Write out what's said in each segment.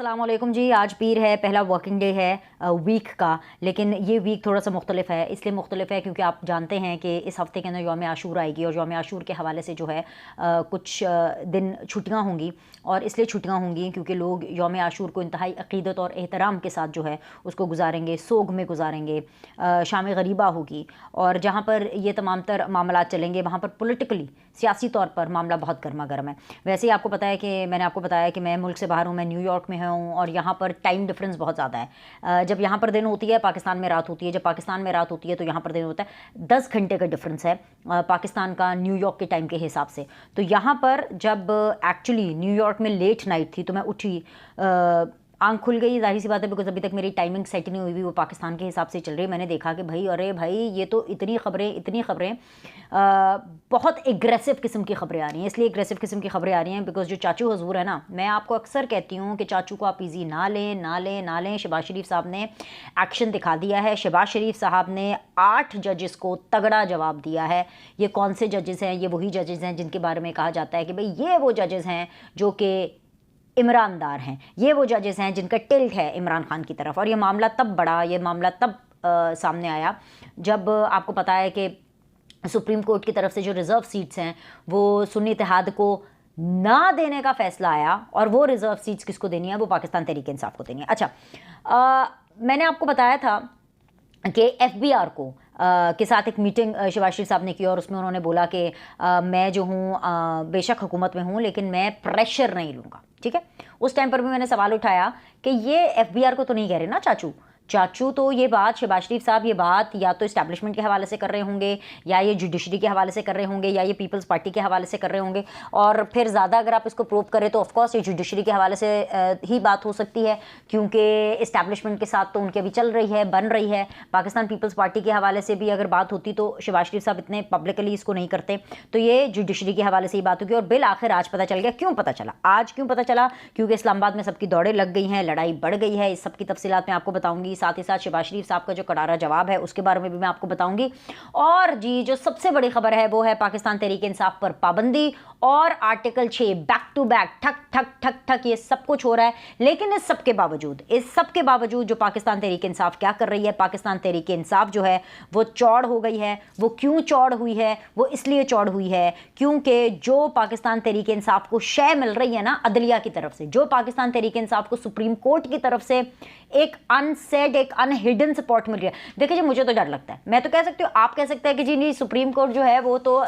अस्सलाम वालेकुम जी। आज पीर है, पहला वर्किंग डे है वीक का, लेकिन ये वीक थोड़ा सा मुख्तलिफ है। इसलिए मुख्तलिफ है क्योंकि आप जानते हैं कि इस हफ़्ते के अंदर यौम आशूर आएगी और यौम आशूर के हवाले से जो है कुछ दिन छुट्टियां होंगी। और इसलिए छुट्टियां होंगी क्योंकि लोग यौम आशूर को इंतहाई अक़ीदत और एहतराम के साथ जो है उसको गुजारेंगे, सोग में गुजारेंगे। शाम गरीबा होगी और जहाँ पर ये तमाम तर मामलात चलेंगे वहाँ पर पॉलिटिकली सियासी तौर पर मामला बहुत गर्मा गर्म है। वैसे ही आपको पता है कि मैंने आपको बताया कि मैं मुल्क से बाहर हूँ, मैं न्यूयॉर्क में हूँ और यहाँ पर टाइम डिफरेंस बहुत ज़्यादा है। जब यहाँ पर दिन होती है पाकिस्तान में रात होती है, जब पाकिस्तान में रात होती है तो यहाँ पर दिन होता है। 10 घंटे का डिफरेंस है पाकिस्तान का न्यूयॉर्क के टाइम के हिसाब से। तो यहाँ पर जब एक्चुअली न्यूयॉर्क में लेट नाइट थी तो मैं उठी, आंख खुल गई, जाहिर सी बात है, बिकॉज अभी तक मेरी टाइमिंग सेट नहीं हुई भी, वो पाकिस्तान के हिसाब से चल रही है। मैंने देखा कि भाई अरे भाई ये तो इतनी खबरें बहुत एग्रेसिव किस्म की खबरें आ रही हैं। इसलिए एग्रेसिव किस्म की खबरें आ रही हैं बिकॉज जो चाचू हजूर है ना, मैं आपको अक्सर कहती हूँ कि चाचू को आप ईजी ना लें। शहबाज शरीफ साहब ने एक्शन दिखा दिया है। शहबाज शरीफ साहब ने 8 जजेस को तगड़ा जवाब दिया है। ये कौन से जजेस हैं? ये वही जजेस हैं जिनके बारे में कहा जाता है कि भाई ये वो जजेस हैं जो कि इमरानदार हैं, ये वो जजेस हैं जिनका टिल्ट है इमरान खान की तरफ। और ये मामला तब बढ़ा, ये मामला तब सामने आया जब आपको पता है कि सुप्रीम कोर्ट की तरफ से जो रिज़र्व सीट्स हैं वो सुन्नी इत्तेहाद को ना देने का फैसला आया। और वो रिज़र्व सीट्स किसको देनी है? वो पाकिस्तान तहरीक इंसाफ को देनी है। अच्छा, मैंने आपको बताया था कि FBI को के साथ एक मीटिंग शहबाज शरीफ साहब ने की और उसमें उन्होंने बोला कि मैं जो हूँ बेशक हुकूमत में हूँ लेकिन मैं प्रेशर नहीं लूँगा। ठीक है, उस टाइम पर भी मैंने सवाल उठाया कि ये FBI को तो नहीं कह रहे ना चाचू तो ये बात शहबाज शरीफ साहब, ये बात या तो इस्टेब्लिशमेंट के हवाले से कर रहे होंगे या ये जुडिशरी के हवाले से कर रहे होंगे या ये पीपल्स पार्टी के हवाले से कर रहे होंगे। और फिर ज़्यादा अगर आप इसको प्रूव करें तो ऑफकोर्स ये जुडिशरी के हवाले से ही बात हो सकती है क्योंकि इस्टेब्लिशमेंट के साथ तो उनकी अभी चल रही है, बन रही है। पाकिस्तान पीपल्स पार्टी के हवाले से भी अगर बात होती तो शहबाज शरीफ साहब इतने पब्लिकली इसको नहीं करते। तो ये जुडिशरी के हवाले से ही बात होगी। और बिल आखिर आज पता चल गया। क्यों पता चला? आज क्यों पता चला? क्योंकि इस्लामाबाद में सबकी दौड़ें लग गई हैं, लड़ाई बढ़ गई है। इस सब की तफसीलात मैं आपको बताऊंगी। साथ ही साथ शहबाज शरीफ साहब का जो करारा जवाब है उसके बारे में भी मैं आपको बताऊंगी। और जी जो सबसे बड़ी खबर है वो है पाकिस्तान तहरीक इंसाफ पर पाबंदी और आर्टिकल 6 बैक टू बैक ठक ठक ठक ठक ये सब कुछ हो रहा है। लेकिन इस सब के बावजूद जो पाकिस्तान तहरीक इंसाफ क्या कर रही है, पाकिस्तान तहरीक इंसाफ जो है वो चौड़ हो गई है। वो क्यों चौड़ हुई है? वो इसलिए चौड़ हुई है क्योंकि जो पाकिस्तान तहरीक इंसाफ को शय मिल रही है ना अदलिया की तरफ से, जो पाकिस्तान तहरीक इंसाफ को सुप्रीम कोर्ट की तरफ से एक अनसेड, एक अनहिडन सपोर्ट मिल रही है। देखिए जी, मुझे तो डर लगता है। मैं तो कह सकती हूँ, आप कह सकते हैं कि जी नहीं, सुप्रीम कोर्ट जो है वो तो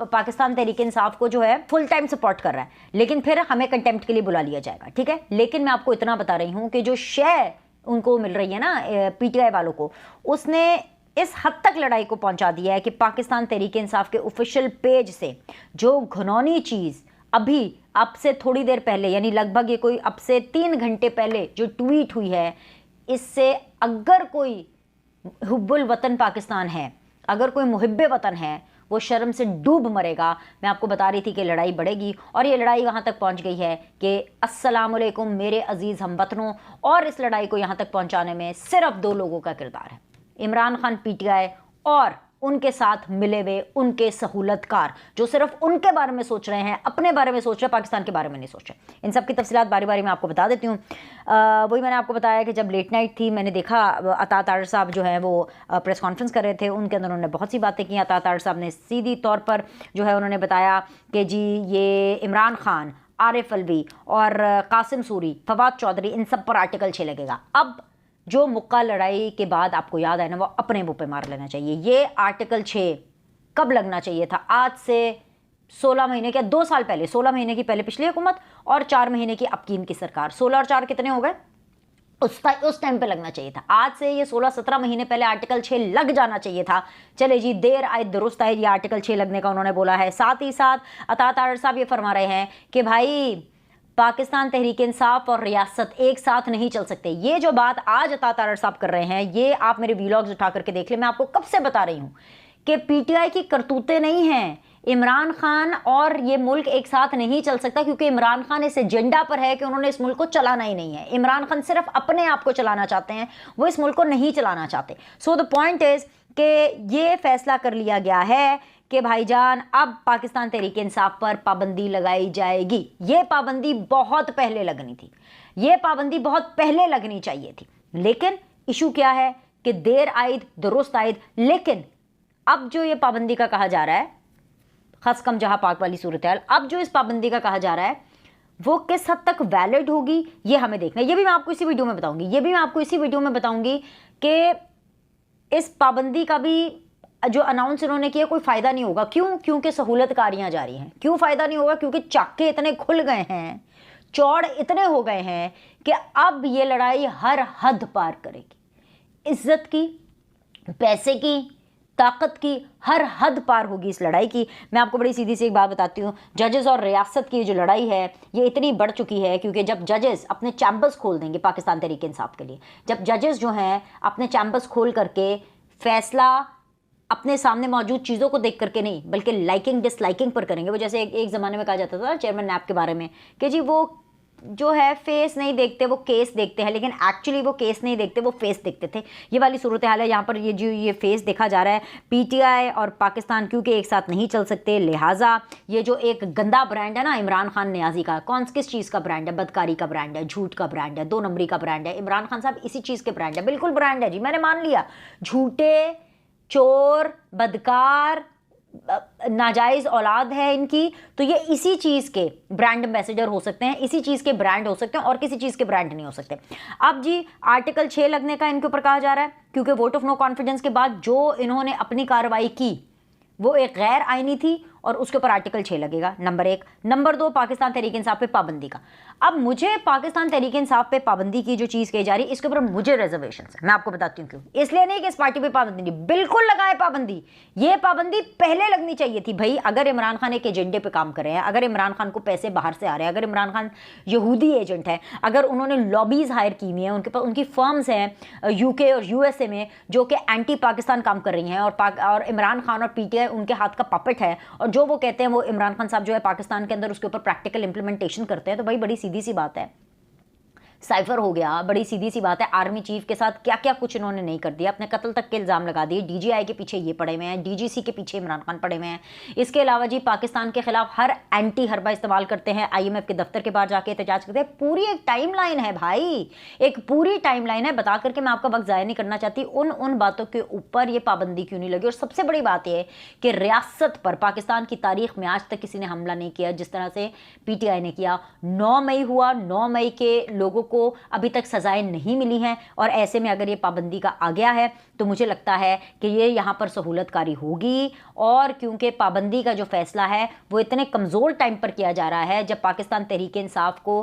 पाकिस्तान तहरीक इंसाफ को जो है फुल टाइम सपोर्ट कर रहा है, लेकिन फिर हमें कंटेम्प्ट के लिए बुला लिया जाएगा। ठीक है, लेकिन मैं आपको इतना बता रही हूँ कि जो शय उनको मिल रही है ना PTI वालों को, उसने इस हद तक लड़ाई को पहुंचा दिया है कि पाकिस्तान तहरीक इंसाफ के ऑफिशियल पेज से जो घिनौनी चीज़ अभी अब से थोड़ी देर पहले, यानी लगभग ये कोई अब से 3 घंटे पहले जो ट्वीट हुई है, इससे अगर कोई हुब्बुल वतन पाकिस्तान है, अगर कोई मुहिब्बे वतन है, वो शर्म से डूब मरेगा। मैं आपको बता रही थी कि लड़ाई बढ़ेगी और ये लड़ाई वहाँ तक पहुँच गई है कि अस्सलामुअलैकुम मेरे अजीज़ हमवतनों। और इस लड़ाई को यहाँ तक पहुँचाने में सिर्फ 2 लोगों का किरदार है, इमरान खान PTI और उनके साथ मिले हुए उनके सहूलतकार जो सिर्फ उनके बारे में सोच रहे हैं, अपने बारे में सोच रहे हैं, पाकिस्तान के बारे में नहीं सोच रहे। इन सब की तफसीलात बारी बारी मैं आपको बता देती हूँ। वही मैंने आपको बताया कि जब लेट नाइट थी मैंने देखा अता तारड़ साहब जो है वो प्रेस कॉन्फ्रेंस कर रहे थे। उनके अंदर उन्होंने बहुत सी बातें की। अता तारड़ साहब ने सीधी तौर पर जो है उन्होंने बताया कि जी ये इमरान खान, आरिफ अलवी और कासिम सूरी, फवाद चौधरी, इन सब पर आर्टिकल 6 लगेगा। अब जो मुक्का लड़ाई के बाद आपको याद है ना, वो अपने मुंह पे मार लेना चाहिए। ये आर्टिकल 6 कब लगना चाहिए था? आज से 16 महीने क्या 2 साल पहले, 16 महीने की पहले पिछली हुकूमत और 4 महीने की अब की इनकी सरकार। 16 और 4 कितने हो गए? उस टाइम पे लगना चाहिए था। आज से ये 16-17 महीने पहले आर्टिकल 6 लग जाना चाहिए था। चले जी, देर आए दुरुस्त आए, ये आर्टिकल 6 लगने का उन्होंने बोला है। साथ ही साथ अता तारड़ साहब ये फरमा रहे हैं कि भाई पाकिस्तान तहरीक इंसाफ और रियासत एक साथ नहीं चल सकते। ये जो बात आज अता तारड़ साहब कर रहे हैं, ये आप मेरे व्लॉग्स उठा करके देख ले। मैं आपको कब से बता रही हूँ कि PTI की करतूतें नहीं हैं। इमरान खान और ये मुल्क एक साथ नहीं चल सकता क्योंकि इमरान खान इस एजेंडा पर है कि उन्होंने इस मुल्क को चलाना ही नहीं है। इमरान खान सिर्फ अपने आप को चलाना चाहते हैं, वो इस मुल्क को नहीं चलाना चाहते। सो द पॉइंट इज कि ये फैसला कर लिया गया है कि भाईजान अब पाकिस्तान तहरीक इंसाफ पर पाबंदी लगाई जाएगी। ये पाबंदी बहुत पहले लगनी थी, ये पाबंदी बहुत पहले लगनी चाहिए थी, लेकिन इशू क्या है कि देर आयद दुरुस्त आयद। लेकिन अब जो ये पाबंदी का कहा जा रहा है, खस कम जहां पाक वाली सूरत हाल, अब जो इस पाबंदी का कहा जा रहा है वो किस हद तक वैलिड होगी ये हमें देखना है। ये भी मैं आपको इसी वीडियो में बताऊंगी, ये भी मैं आपको इसी वीडियो में बताऊंगी कि इस पाबंदी का भी जो अनाउंस इन्होंने किया कोई फ़ायदा नहीं होगा। क्यों? क्योंकि सहूलतकारियाँ जारी हैं। क्यों फ़ायदा नहीं होगा? क्योंकि चाके इतने खुल गए हैं, चौड़ इतने हो गए हैं कि अब ये लड़ाई हर हद पार करेगी। इज्जत की, पैसे की, ताकत की हर हद पार होगी इस लड़ाई की। मैं आपको बड़ी सीधी सी एक बात बताती हूँ, जजेस और रियासत की जो लड़ाई है ये इतनी बढ़ चुकी है क्योंकि जब जजेस अपने चैम्बर्स खोल देंगे पाकिस्तान तहरीक इंसाफ के लिए, जब जजेस जो हैं अपने चैम्बर्स खोल करके फैसला अपने सामने मौजूद चीज़ों को देख करके नहीं बल्कि लाइकिंग डिसलाइकिंग पर करेंगे। वो जैसे एक ज़माने में कहा जाता था चेयरमैन नैप के बारे में कि जी वो जो है फेस नहीं देखते, वो केस देखते हैं, लेकिन एक्चुअली वो केस नहीं देखते, वो फेस देखते थे। ये वाली सूरत हाल है यहाँ पर। ये फेस देखा जा रहा है। पीटीआई और पाकिस्तान क्योंकि एक साथ नहीं चल सकते, लिहाजा ये जो एक गंदा ब्रांड है ना इमरान खान न्याजी का, किस चीज़ का ब्रांड है? बदकारी का ब्रांड है, झूठ का ब्रांड है, 2 नंबरी का ब्रांड है। इमरान खान साहब इसी चीज़ के ब्रांड है, बिल्कुल ब्रांड है जी, मैंने मान लिया। झूठे, चोर, बदकार, नाजायज़ औलाद है इनकी, तो ये इसी चीज़ के ब्रांड एम्बेसडर हो सकते हैं, इसी चीज़ के ब्रांड हो सकते हैं और किसी चीज़ के ब्रांड नहीं हो सकते। अब जी आर्टिकल 6 लगने का इनके ऊपर कहा जा रहा है क्योंकि वोट ऑफ नो कॉन्फिडेंस के बाद जो इन्होंने अपनी कार्रवाई की वो एक गैर आईनी थी और उसके ऊपर आर्टिकल 6 लगेगा, नंबर 1। नंबर 2, पाकिस्तान तहरीक इंसाफ पे पाबंदी का। अब मुझे पाकिस्तान तहरीक इंसाफ पे पाबंदी की जो चीज़ कही जा रही है इसके ऊपर मुझे रिजर्वेशन है। मैं आपको बताती हूँ क्यों। इसलिए नहीं कि इस पार्टी पे पाबंदी नहीं, बिल्कुल लगाए पाबंदी। ये पाबंदी पहले लगनी चाहिए थी भाई। अगर इमरान खान एक एजेंडे पे काम कर रहे हैं, अगर इमरान खान को पैसे बाहर से आ रहे हैं, अगर इमरान खान यहूदी एजेंट है, अगर उन्होंने लॉबीज हायर की हुई हैं, उनके पास उनकी फर्म्स हैं यूके और यूएसए में जो कि एंटी पाकिस्तान काम कर रही हैं और इमरान खान और पीटीआई उनके हाथ का पपेट है और जो वो कहते हैं वो इमरान खान साहब जो है पाकिस्तान के अंदर उसके ऊपर प्रैक्टिकल इंप्लीमेंटेशन करते हैं, तो भाई बड़ी सीधी सी बात है, साइफर हो गया। बड़ी सीधी सी बात है, आर्मी चीफ के साथ क्या क्या कुछ इन्होंने नहीं कर दिया, अपने कत्ल तक के इल्ज़ाम लगा दिए। डीजीआई के पीछे ये पड़े हुए हैं, डीजीसी के पीछे इमरान खान पड़े हुए हैं। इसके अलावा जी पाकिस्तान के खिलाफ हर एंटी हरबा इस्तेमाल करते हैं, आईएमएफ के दफ्तर के बाहर जाके एहतजाज करते हैं। पूरी एक टाइमलाइन है भाई, एक पूरी टाइमलाइन है। बता करके मैं आपका वक्त ज़ाया नहीं करना चाहती। उन बातों के ऊपर ये पाबंदी क्यों नहीं लगी। और सबसे बड़ी बात यह है कि रियासत पर पाकिस्तान की तारीख में आज तक किसी ने हमला नहीं किया जिस तरह से पीटीआई ने किया। 9 मई हुआ, 9 मई के लोगों को अभी तक सजाएं नहीं मिली हैं और ऐसे में अगर ये पाबंदी का आ गया है तो मुझे लगता है कि ये यहाँ पर सहूलतकारी होगी। और क्योंकि पाबंदी का जो फैसला है वो इतने कमज़ोर टाइम पर किया जा रहा है जब पाकिस्तान तहरीक इंसाफ को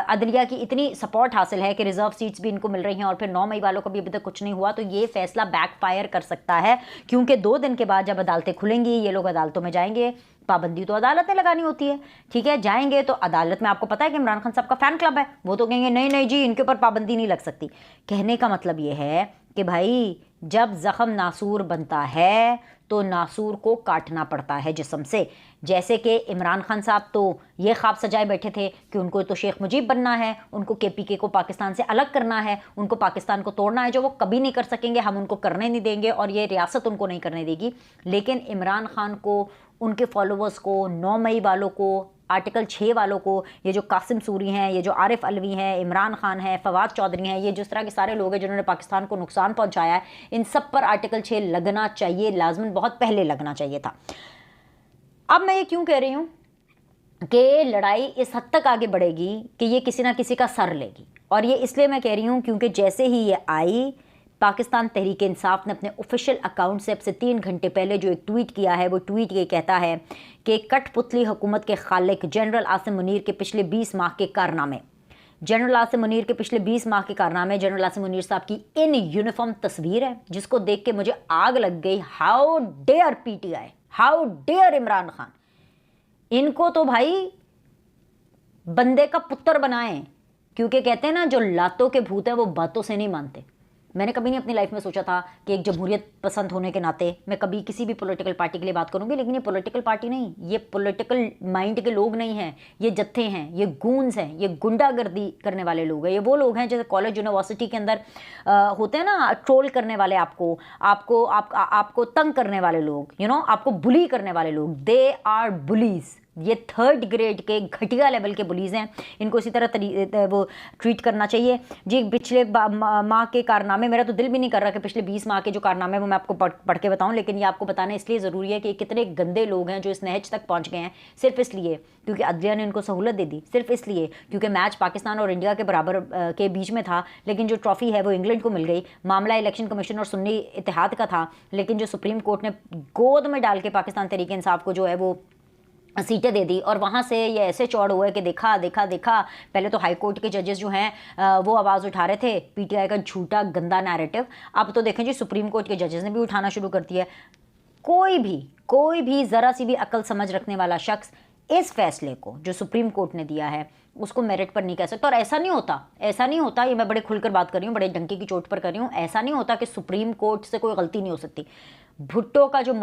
अदलिया की इतनी सपोर्ट हासिल है कि रिजर्व सीट्स भी इनको मिल रही हैं और फिर 9 मई वालों को भी अभी तक कुछ नहीं हुआ, तो ये फैसला बैकफायर कर सकता है। क्योंकि 2 दिन के बाद जब अदालतें खुलेंगी ये लोग अदालतों में जाएंगे। पाबंदी तो अदालत में लगानी होती है, ठीक है, जाएंगे तो अदालत में आपको पता है कि इमरान खान साहब का फैन क्लब है, वो तो कहेंगे नहीं नहीं जी इनके ऊपर पाबंदी नहीं लग सकती। कहने का मतलब ये है कि भाई जब जख्म नासूर बनता है तो नासूर को काटना पड़ता है जिस्म से। जैसे कि इमरान खान साहब तो ये ख्वाब सजाए बैठे थे कि उनको तो शेख मुजीब बनना है, उनको केपीके को पाकिस्तान से अलग करना है, उनको पाकिस्तान को तोड़ना है, जो वो कभी नहीं कर सकेंगे, हम उनको करने नहीं देंगे और ये रियासत उनको नहीं करने देगी। लेकिन इमरान खान को, उनके फॉलोअर्स को, 9 मई वालों को, आर्टिकल 6 वालों को, ये जो कासिम सूरी हैं, ये जो आरिफ अलवी हैं, इमरान खान है, फवाद चौधरी हैं, ये जिस तरह के सारे लोग हैं जिन्होंने पाकिस्तान को नुकसान पहुंचाया है, इन सब पर आर्टिकल 6 लगना चाहिए, लाजमन बहुत पहले लगना चाहिए था। अब मैं ये क्यों कह रही हूँ कि लड़ाई इस हद तक आगे बढ़ेगी कि ये किसी ना किसी का सर लेगी, और ये इसलिए मैं कह रही हूँ क्योंकि जैसे ही ये आई, पाकिस्तान तहरीक इंसाफ ने अपने ऑफिशियल अकाउंट से अब से 3 घंटे पहले जो एक ट्वीट किया है, वो ट्वीट ये कहता है कि कठपुतली हुकूमत के खालिक जनरल आसिम मुनीर के पिछले 20 माह के कारनामे, जनरल आसिम मुनीर के पिछले 20 माह के कारनामे, जनरल आसिम मुनीर साहब की इन यूनिफॉर्म तस्वीर है जिसको देख के मुझे आग लग गई। How dare PTI, how dare Imran Khan, इनको तो भाई बंदे का पुत्र बनाएं, क्योंकि कहते हैं ना जो लातों के भूत है वो बातों से नहीं मानते। मैंने कभी नहीं अपनी लाइफ में सोचा था कि एक जमहूरियत पसंद होने के नाते मैं कभी किसी भी पॉलिटिकल पार्टी के लिए बात करूंगी, लेकिन ये पॉलिटिकल पार्टी नहीं, ये पॉलिटिकल माइंड के लोग नहीं हैं, ये जत्थे हैं, ये गूंज हैं, ये गुंडागर्दी करने वाले लोग हैं। ये वो लोग हैं जैसे कॉलेज यूनिवर्सिटी के अंदर होते हैं ना, ट्रोल करने वाले, आपको तंग करने वाले लोग, आपको बुली करने वाले लोग। They are bullies. ये 3rd ग्रेड के घटिया लेवल के बुलीज हैं। इनको इसी तरह वो ट्रीट करना चाहिए जी। पिछले माह के कारनामे, मेरा तो दिल भी नहीं कर रहा कि पिछले 20 माह के जो कारनामे वो मैं आपको पढ़ के बताऊं, लेकिन ये आपको बताना इसलिए ज़रूरी है कि कितने गंदे लोग हैं जो इस नहज तक पहुंच गए हैं सिर्फ इसलिए क्योंकि अदलिया ने इनको सहूलत दे दी, सिर्फ इसलिए क्योंकि मैच पाकिस्तान और इंडिया के बराबर के बीच में था, लेकिन जो ट्रॉफी है वो इंग्लैंड को मिल गई। मामला इलेक्शन कमीशन और सुन्नी इत्तेहाद का था, लेकिन जो सुप्रीम कोर्ट ने गोद में डाल के पाकिस्तान तहरीक इंसाफ को जो है वो सीटें दे दी, और वहाँ से ये ऐसे चौड़ हुए कि देखा देखा देखा। पहले तो हाई कोर्ट के जजेस जो हैं वो आवाज़ उठा रहे थे पीटीआई का झूठा गंदा नैरेटिव। अब तो देखें जी सुप्रीम कोर्ट के जजेस ने भी उठाना शुरू कर दिया। कोई भी ज़रा सी भी अकल समझ रखने वाला शख्स इस फैसले को जो सुप्रीम कोर्ट ने दिया है उसको मेरिट पर नहीं कह सकता। और ऐसा नहीं होता, ये मैं बड़े खुलकर बात कर रही हूँ, बड़े डंके की चोट पर कर रही हूँ। ऐसा नहीं होता कि सुप्रीम कोर्ट से कोई गलती नहीं हो सकती। भुट्टो का जो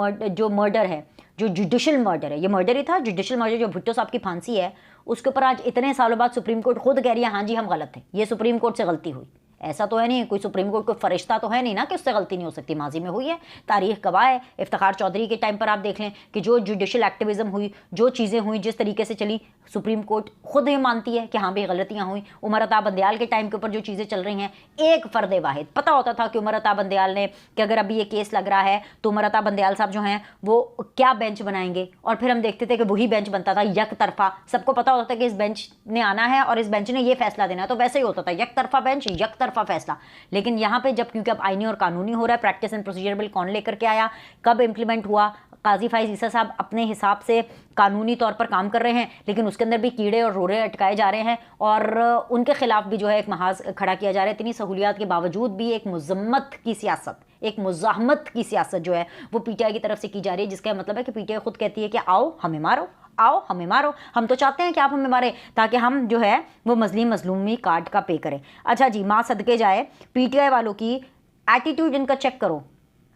मर्डर है, जो जुडिशल मर्डर है, ये मर्डर ही था, जुडिशल मर्डर जो भुट्टो साहब की फांसी है, उसके ऊपर आज इतने सालों बाद सुप्रीम कोर्ट खुद कह रही है हाँ जी हम गलत थे, ये सुप्रीम कोर्ट से गलती हुई। ऐसा तो है नहीं, कोई सुप्रीम कोर्ट कोई फरिश्ता तो है नहीं ना कि उससे गलती नहीं हो सकती। माजी में हुई है, तारीख गवाह है। इफ्तिखार चौधरी के टाइम पर आप देख लें कि जो जुडिशल एक्टिविज्म हुई, जो चीज़ें हुई, जिस तरीके से चली, सुप्रीम कोर्ट खुद ये मानती है कि हाँ भाई गलतियाँ हुई। उमर अता बंदयाल के टाइम के ऊपर जो चीज़ें चल रही हैं, एक फ़र्द वाहिद पता होता था कि उमर अता बंदयाल ने कि अगर अभी ये केस लग रहा है तो उमर अता बंदयाल साहब जो हैं वो क्या बेंच बनाएंगे, और फिर हम देखते थे कि वही बेंच बनता था यक तरफा। सबको पता होता था कि इस बेंच ने आना है और इस बेंच ने ये फैसला देना है, तो वैसे ही होता था, यक तरफा बेंच, यक तरफा फैसला। लेकिन यहाँ पे जब क्योंकि अब आईनी और कानूनी हो रहा है, प्रैक्टिस एंड प्रोसीजर बिल कौन लेकर के आया, कब इंप्लीमेंट हुआ, काजी फाइज ईसा साहब अपने हिसाब से कानूनी तौर पर काम कर रहे हैं, लेकिन उसके अंदर भी कीड़े और रोड़े अटकाए जा रहे हैं और उनके खिलाफ भी जो है एक महाज खड़ा किया जा रहा है। इतनी सहूलियात के बावजूद भी एक मुजम्मत की सियासत, एक मुजाहमत की सियासत जो है वो पीटीआई की तरफ से की जा रही है, जिसका मतलब है कि पीटीआई खुद कहती है कि आओ हमें मारो, आओ हमें मारो, हम तो चाहते हैं कि आप हमें मारें ताकि हम जो है वो मजलूमी कार्ड का पे करें। अच्छा जी, माँ सदके जाए, पीटीआई वालों की एटीट्यूड इनका चेक करो,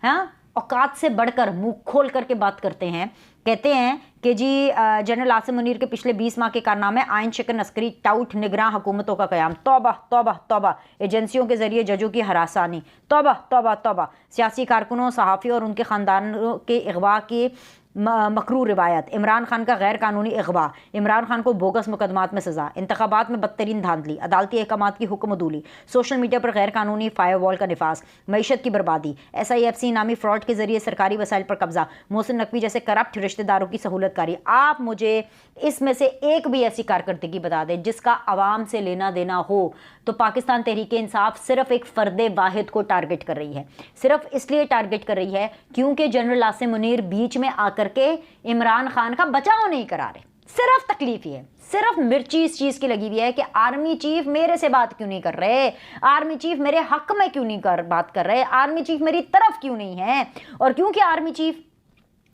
हाँ, औकात से बढ़कर मुंह खोल करके बात करते हैं। कहते हैं कि जी जनरल आसिम मुनीर के पिछले 20 माह के कारनामे, आइन शिकन अस्करी टाउट निगरान हुकूमतों का क़याम, तौबा तौबा तौबा, एजेंसियों के जरिए जजों की हरासानी, तौबा तौबा तौबा, सियासी कारकुनों, सहाफ़ी और उनके ख़ानदानों के अगवा की मकरू रिवायत, इमरान खान का गैर कानूनी अगवा, इमरान खान को बोगस मुकदमात में सज़ा, इंतखाबात में बदतरीन धांधली, अदालती अहकामात की हुक्मदूली, सोशल मीडिया पर गैर कानूनी फायरवॉल का निफास, मईशत की बर्बादी, SIFC नामी फ्रॉड के जरिए सरकारी वसाइल पर कब्जा, मोहसिन नकवी जैसे करप्ट रिश्तेदारों की सहूलतकारी। आप मुझे इसमें से एक भी ऐसी कारकर्दगी बता दें जिसका आवाम से लेना देना हो। तो पाकिस्तान तहरीक इंसाफ सिर्फ एक फ़र्द वाहिद को टारगेट कर रही है, सिर्फ इसलिए टारगेट कर रही है क्योंकि जनरल आसिम मुनीर बीच में आकर के इमरान खान का बचाव नहीं करा रहे। सिर्फ तकलीफ ही है, सिर्फ मिर्ची इस चीज की लगी हुई है कि आर्मी चीफ मेरे से बात क्यों नहीं कर रहे, आर्मी चीफ मेरे हक में क्यों नहीं बात कर रहे, आर्मी चीफ मेरी तरफ क्यों नहीं है। और क्योंकि आर्मी चीफ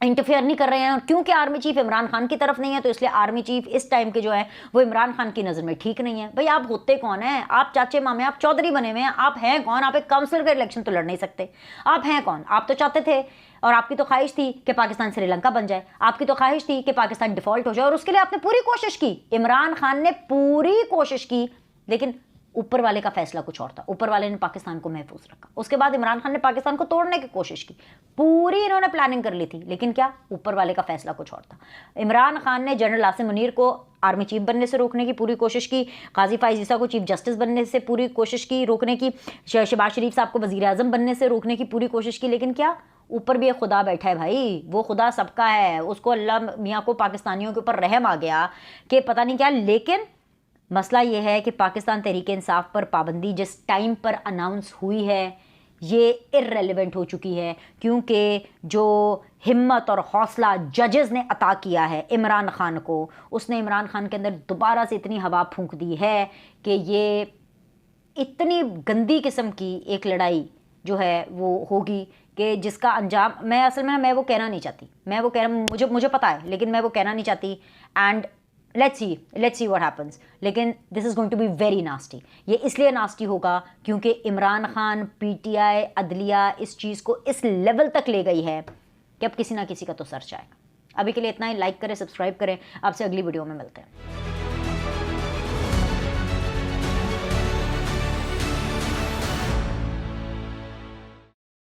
इंटरफेयर नहीं कर रहे हैं और क्योंकि आर्मी चीफ इमरान खान की तरफ नहीं है, तो इसलिए आर्मी चीफ इस टाइम के जो है वो इमरान खान की नज़र में ठीक नहीं है। भाई आप होते कौन हैं, आप चाचे मामे, आप चौधरी बने हुए हैं, आप हैं कौन, आप एक काउंसिलर का इलेक्शन तो लड़ नहीं सकते, आप हैं कौन। आप तो चाहते थे और आपकी तो ख्वाहिश थी कि पाकिस्तान श्रीलंका बन जाए, आपकी तो ख्वाहिश थी कि पाकिस्तान डिफॉल्ट हो जाए, और उसके लिए आपने पूरी कोशिश की, इमरान खान ने पूरी कोशिश की, लेकिन ऊपर वाले का फैसला कुछ और था। ऊपर वाले ने पाकिस्तान को महफूज रखा, उसके बाद इमरान खान ने पाकिस्तान को तोड़ने की कोशिश की, पूरी इन्होंने प्लानिंग कर ली थी, लेकिन क्या, ऊपर वाले का फैसला कुछ और था। इमरान खान ने जनरल आसिम मुनीर को आर्मी चीफ बनने से रोकने की पूरी कोशिश की, काजी फाइज ईसा को चीफ जस्टिस बनने से पूरी कोशिश की रोकने की, शहबाज शरीफ साहब को वजीर आजम बनने से रोकने की पूरी कोशिश की, लेकिन क्या, ऊपर भी एक खुदा बैठा है भाई, वो खुदा सबका है, उसको अल्लाह मियाँ को पाकिस्तानियों के ऊपर रहम आ गया कि पता नहीं क्या। लेकिन मसला ये है कि पाकिस्तान तहरीक इंसाफ पर पाबंदी जिस टाइम पर अनाउंस हुई है ये इर्रेलेवेंट हो चुकी है, क्योंकि जो हिम्मत और हौसला जजेस ने अता किया है इमरान खान को, उसने इमरान खान के अंदर दोबारा से इतनी हवा फूंक दी है कि ये इतनी गंदी किस्म की एक लड़ाई जो है वो होगी कि जिसका अंजाम मैं असल में वो कहना नहीं चाहती, मैं वो कह मुझे पता है, लेकिन मैं वो कहना नहीं चाहती। And let's see what happens. लेकिन this is going to be very nasty. ये इसलिए नास्टी होगा क्योंकि इमरान खान, पीटीआई, अदलिया इस चीज़ को इस लेवल तक ले गई है कि अब किसी ना किसी का तो सर जाएगा। अभी के लिए इतना ही। लाइक करें, सब्सक्राइब करें। आपसे अगली वीडियो में मिलते हैं।